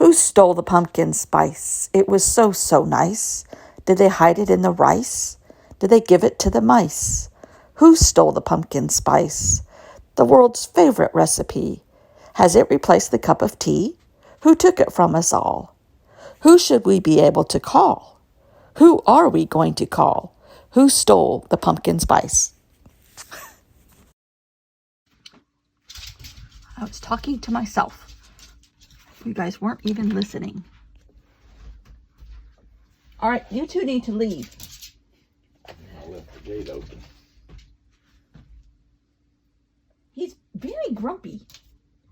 Who stole the pumpkin spice? It was so, so nice. Did they hide it in the rice? Did they give it to the mice? Who stole the pumpkin spice? The world's favorite recipe. Has it replaced the cup of tea? Who took it from us all? Who should we be able to call? Who are we going to call? Who stole the pumpkin spice? I was talking to myself. You guys weren't even listening. All right, you two need to leave. I left the gate open. He's very grumpy.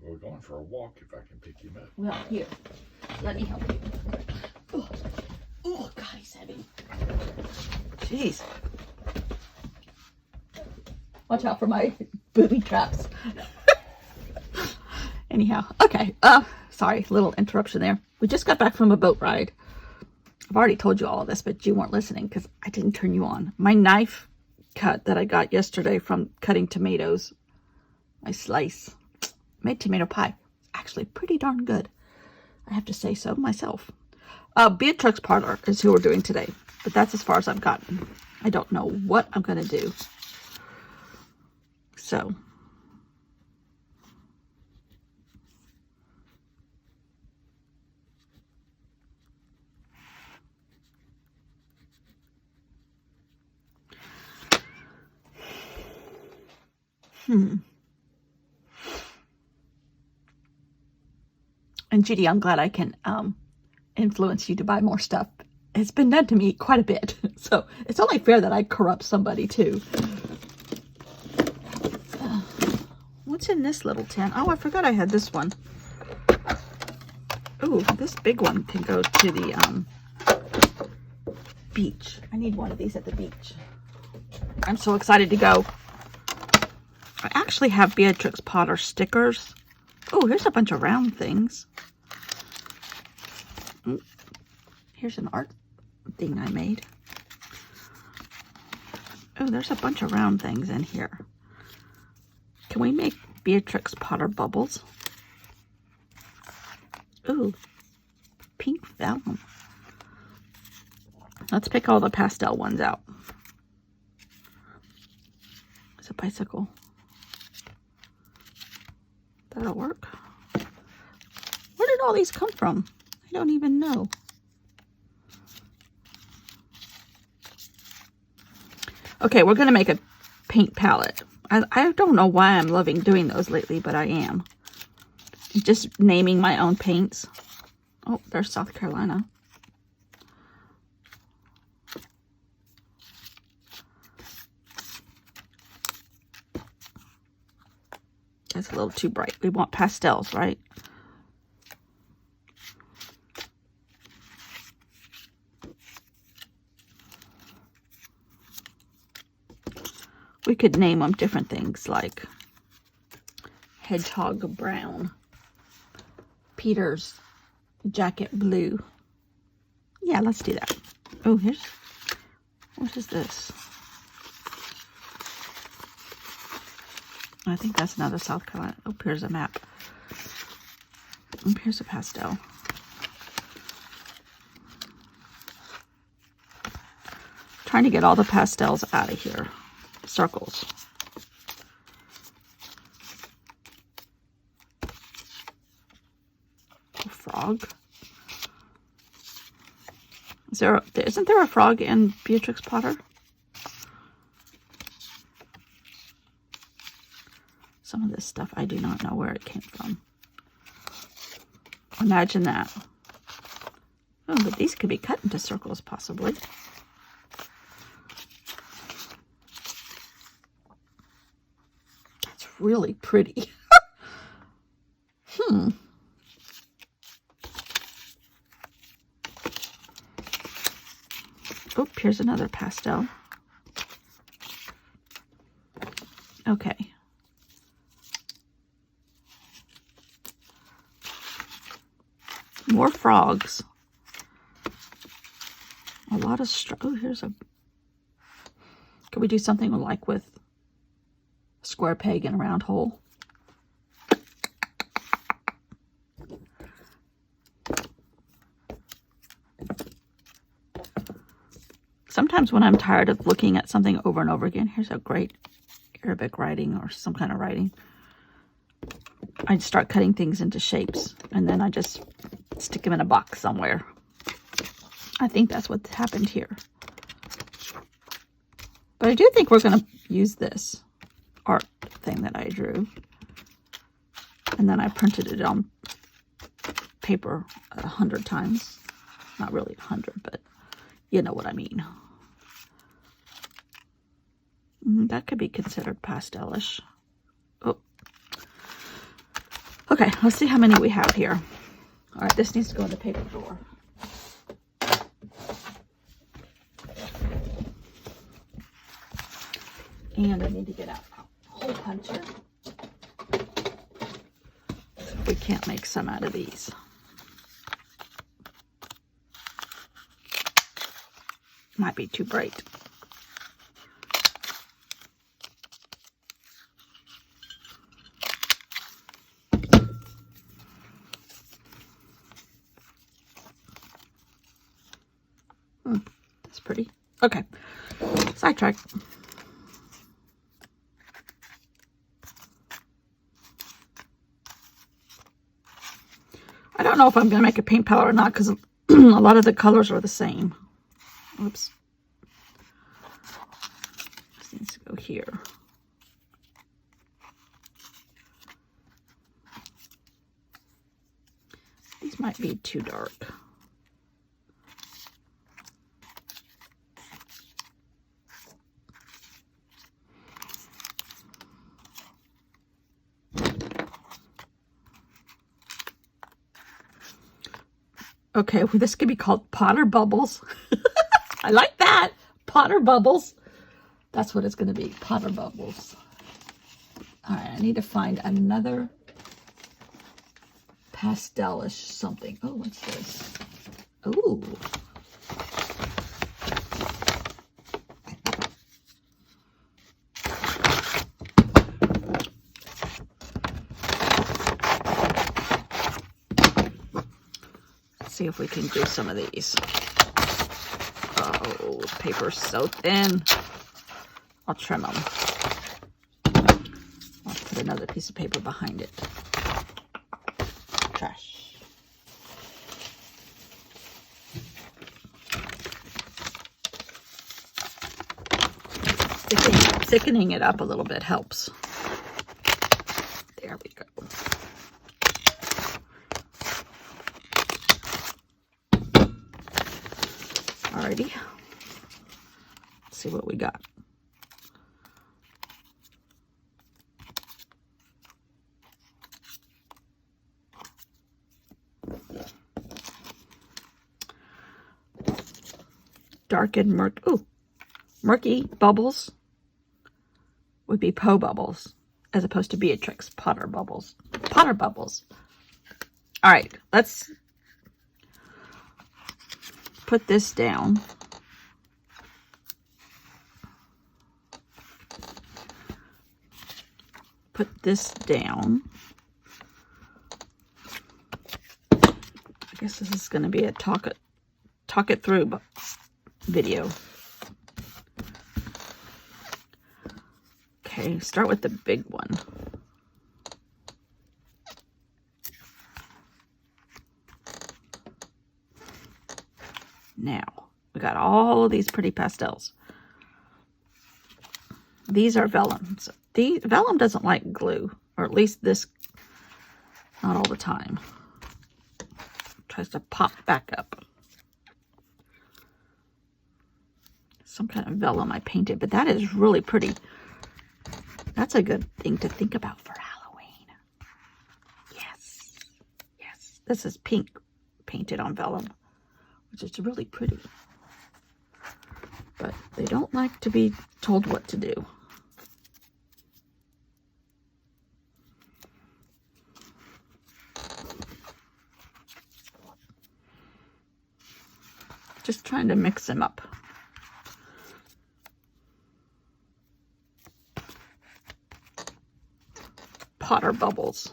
We're going for a walk if I can pick him up. Well, here, let me help you. Oh, God, he's heavy. Jeez. Watch out for my booby traps. Anyhow, okay. Sorry, little interruption there. We just got back from a boat ride. I've already told you all of this, but you weren't listening because I didn't turn you on. My knife cut that I got yesterday from cutting tomatoes, my slice, made tomato pie. Actually, pretty darn good. I have to say so myself. Beatrix Parlor is who we're doing today, but that's as far as I've gotten. I don't know what I'm going to do. So... And Judy, I'm glad I can influence you to buy more stuff. It's been done to me quite a bit. So it's only fair that I corrupt somebody too. What's in this little tin? Oh, I forgot I had this one. Oh, this big one can go to the beach. I need one of these at the beach. I'm so excited to go. I actually have Beatrix Potter stickers. Oh, here's a bunch of round things. Here's an art thing I made. Oh, there's a bunch of round things in here. Can we make Beatrix Potter bubbles? Ooh, pink vellum. Let's pick all the pastel ones out. It's a bicycle. That'll work. Where did all these come from? I don't even know. Okay, we're going to make a paint palette. I don't know why I'm loving doing those lately, but I am. Just naming my own paints. Oh, there's South Carolina. That's a little too bright. We want pastels, right? We could name them different things like Hedgehog Brown, Peter's Jacket Blue. Yeah, let's do that. Oh, what is this? I think that's another South Carolina. Oh, here's a map. Oh, here's a pastel. Trying to get all the pastels out of here. Circles. A frog. Isn't there a frog in Beatrix Potter? Some of this stuff, I do not know where it came from. Imagine that. Oh, but these could be cut into circles, possibly. That's really pretty. Oh, here's another pastel. Okay. More frogs. A lot of oh, here's a... Could we do something like with a square peg and a round hole? Sometimes when I'm tired of looking at something over and over again, here's a great Arabic writing or some kind of writing. I start cutting things into shapes, and then I just stick them in a box somewhere. I think that's what happened here. But I do think we're going to use this art thing that I drew. And then I printed it on paper 100 times. Not really 100, but you know what I mean. That could be considered pastelish. Oh. Okay, let's see how many we have here. All right, this needs to go in the paper drawer. And I need to get out a hole puncher. We can't make some out of these. Might be too bright. That's pretty. Okay. Sidetrack. I don't know if I'm going to make a paint palette or not because a lot of the colors are the same. Oops. This needs to go here. These might be too dark. Okay, well, this could be called Potter Bubbles. I like that. Potter Bubbles. That's what it's going to be. Potter Bubbles. All right, I need to find another pastelish something. Oh, what's this? Ooh. See if we can do some of these. Oh, the paper's so thin. I'll trim them. I'll put another piece of paper behind it. Trash. Thickening it up a little bit helps. There we go. Alrighty, let's see what we got. Dark and murky bubbles would be Poe Bubbles, as opposed to Beatrix Potter Bubbles. Potter Bubbles. All right, let's put this down. Put this down. I guess this is going to be a talk it through video. Okay, start with the big one. Now, we got all of these pretty pastels. These are vellum. So vellum doesn't like glue, or at least this, not all the time. It tries to pop back up. Some kind of vellum I painted, but that is really pretty. That's a good thing to think about for Halloween. Yes. Yes. This is pink painted on vellum, which is really pretty. But they don't like to be told what to do. Just trying to mix them up. Potter Bubbles.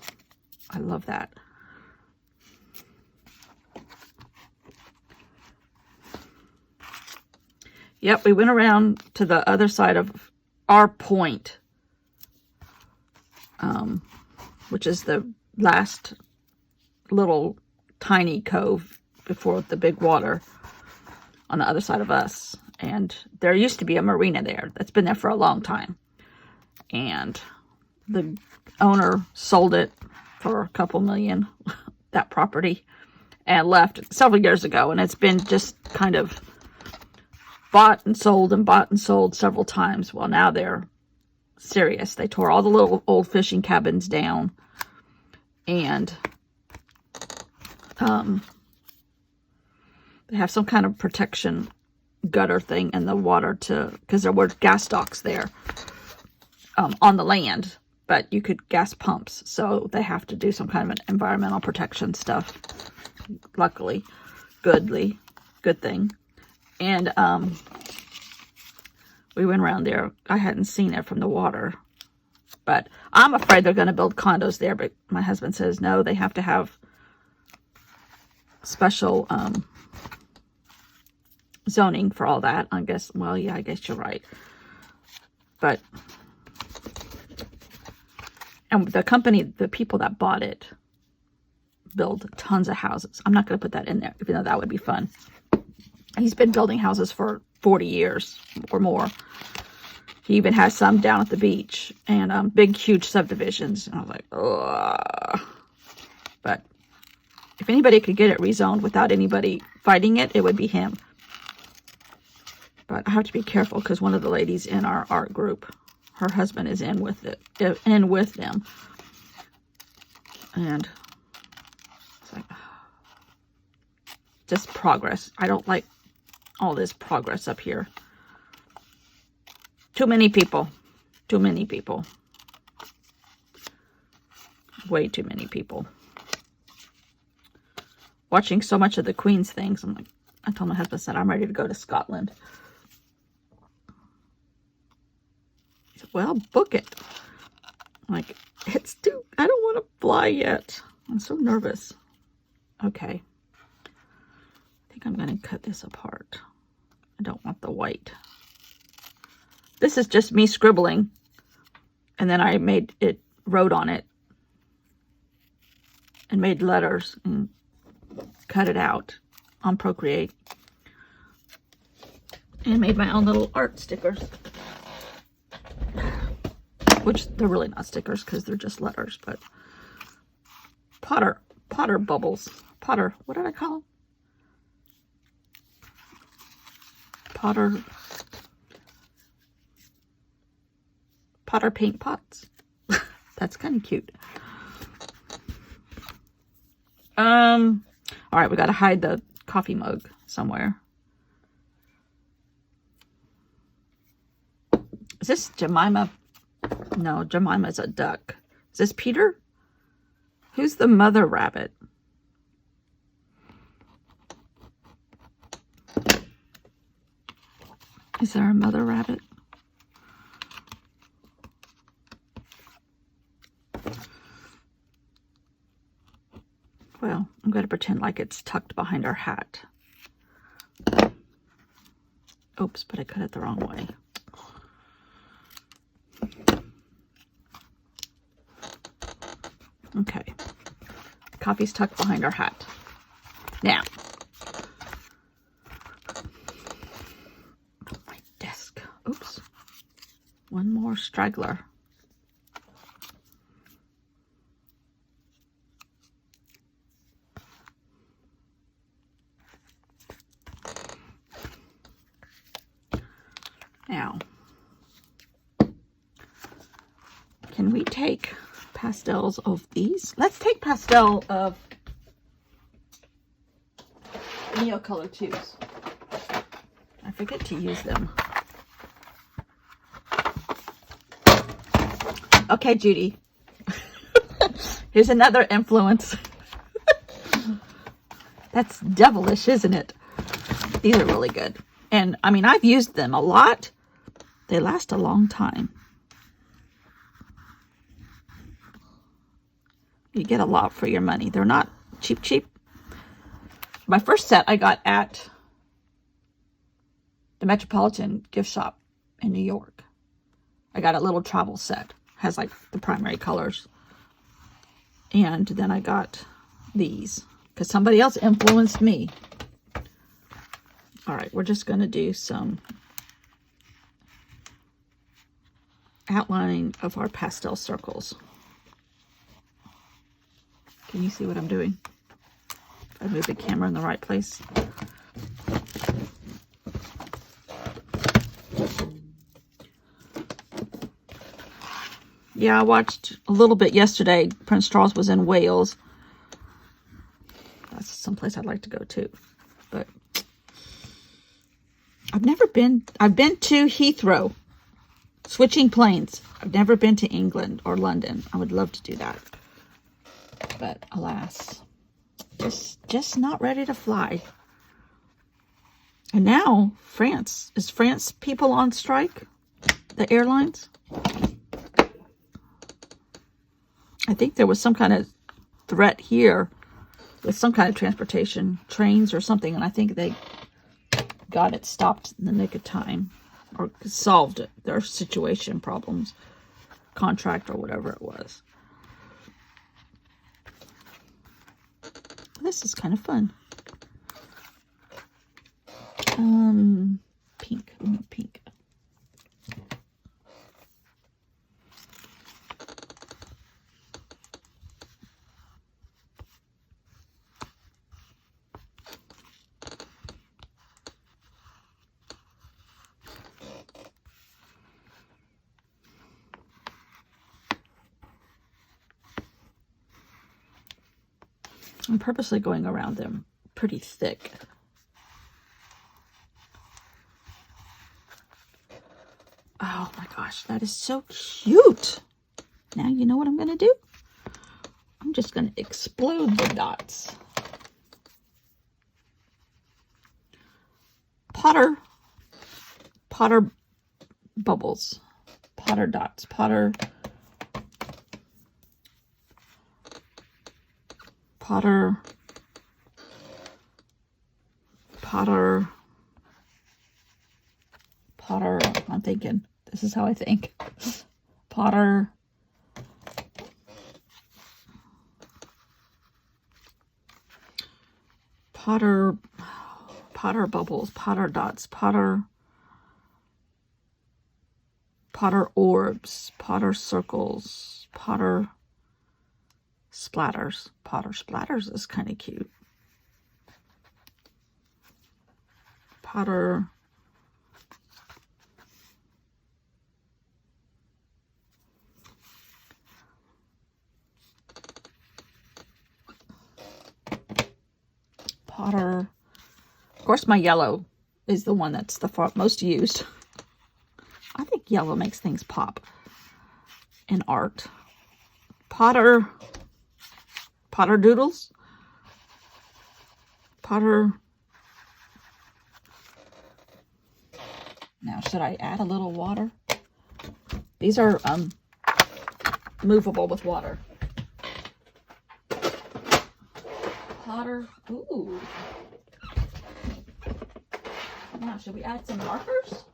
I love that. Yep, we went around to the other side of our point, which is the last little tiny cove before the big water on the other side of us. And there used to be a marina there that's been there for a long time. And the owner sold it for a couple million, that property, and left several years ago. And it's been just kind of bought and sold several times. Well, now they're serious. They tore all the little old fishing cabins down, and they have some kind of protection gutter thing in the water because there were gas docks there on the land, but you could gas pumps, so they have to do some kind of an environmental protection stuff. Luckily, good thing. And we went around there. I hadn't seen it from the water, but I'm afraid they're going to build condos there. But my husband says no, they have to have special zoning for all that. I guess, well, yeah, I guess you're right. But, and the people that bought it build tons of houses. I'm not going to put that in there, even though that would be fun. He's been building houses for 40 years or more. He even has some down at the beach, and big, huge subdivisions. And I was like, ugh. But if anybody could get it rezoned without anybody fighting it, it would be him. But I have to be careful because one of the ladies in our art group, her husband is in with them. And it's like, just progress. I don't like all this progress up here. Too many people. Way too many people. Watching so much of the Queen's things, I told my husband, I'm ready to go to Scotland. He said, well, book it. I'm like, I don't want to fly yet. I'm so nervous. Okay. I think I'm going to cut this apart. I don't want the white. This is just me scribbling. And then I wrote on it. And made letters and cut it out on Procreate. And made my own little art stickers. Which they're really not stickers because they're just letters. But Potter bubbles. Potter, what did I call them? Potter paint pots. That's kind of cute. All right, we got to hide the coffee mug somewhere. Is this Jemima? No, Jemima's a duck. Is this Peter? Who's the mother rabbit? Is there a mother rabbit? Well, I'm going to pretend like it's tucked behind our hat. Oops, but I cut it the wrong way. Okay. Coffee's tucked behind our hat. Now. My desk. Oops. One more straggler. Now, can we take pastels of these? Let's take pastel of Neocolor 2s. I forget to use them. Okay, Judy. Here's another influence. That's devilish, isn't it? These are really good. And, I mean, I've used them a lot. They last a long time. You get a lot for your money. They're not cheap. My first set I got at the Metropolitan gift shop in New York. I got a little travel set. Has like the primary colors. And then I got these because somebody else influenced me. All right, we're just going to do some outlining of our pastel circles. Can you see what I'm doing? If I move the camera in the right place. Yeah, I watched a little bit yesterday. Prince Charles was in Wales. That's someplace I'd like to go to. But I've been to Heathrow, switching planes. I've never been to England or London. I would love to do that. But alas, just not ready to fly. And now France. Is France people on strike? The airlines? I think there was some kind of threat here with some kind of transportation, trains or something, and I think they got it stopped in the nick of time, or solved it, their situation problems, contract or whatever it was. This is kind of fun. Pink. We need pink. I'm purposely going around them pretty thick. Oh my gosh, that is so cute. Now you know what I'm going to do? I'm just going to explode the dots. Potter bubbles, Potter dots, Potter I'm thinking, this is how I think. Potter bubbles, Potter dots, Potter orbs, Potter circles, Potter splatters. Potter splatters is kind of cute. Potter of course my yellow is the one that's the most used. I think yellow makes things pop in art. Potter doodles. Potter. Now, should I add a little water? These are movable with water. Potter. Ooh. Now, should we add some markers?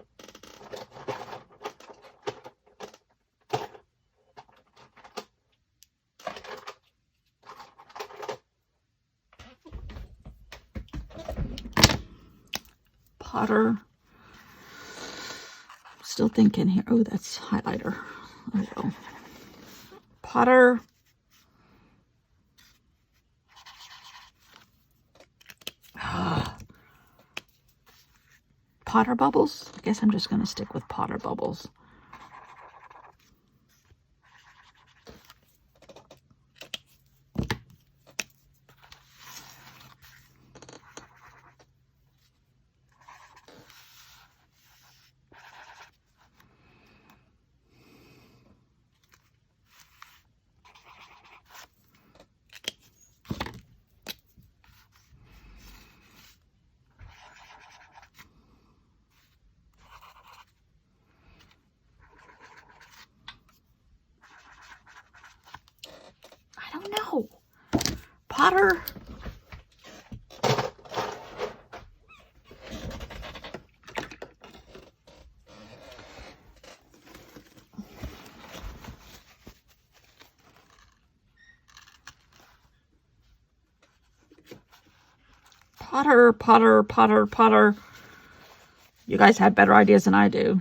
Potter. Still thinking here. Oh, that's highlighter. There we go. Potter. Potter bubbles. I guess I'm just going to stick with Potter bubbles. No. Potter. Potter, Potter, Potter, Potter. You guys have better ideas than I do.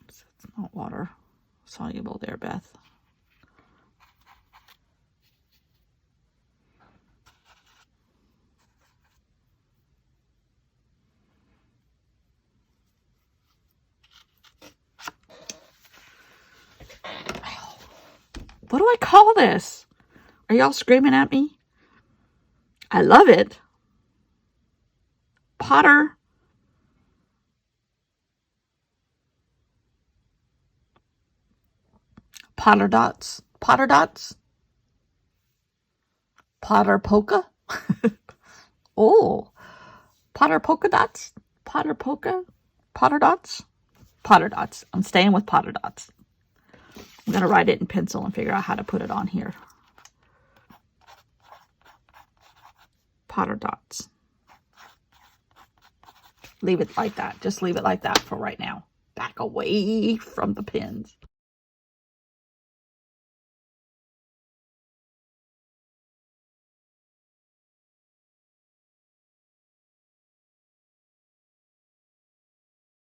It's not water soluble there, Beth. What do I call this? Are y'all screaming at me? I love it. Potter. Potter dots. Potter dots. Potter polka. Oh. Potter polka dots. Potter polka. Potter dots. Potter dots. I'm staying with Potter dots. I'm going to write it in pencil and figure out how to put it on here. Potter dots. Leave it like that. Just leave it like that for right now. Back away from the pins.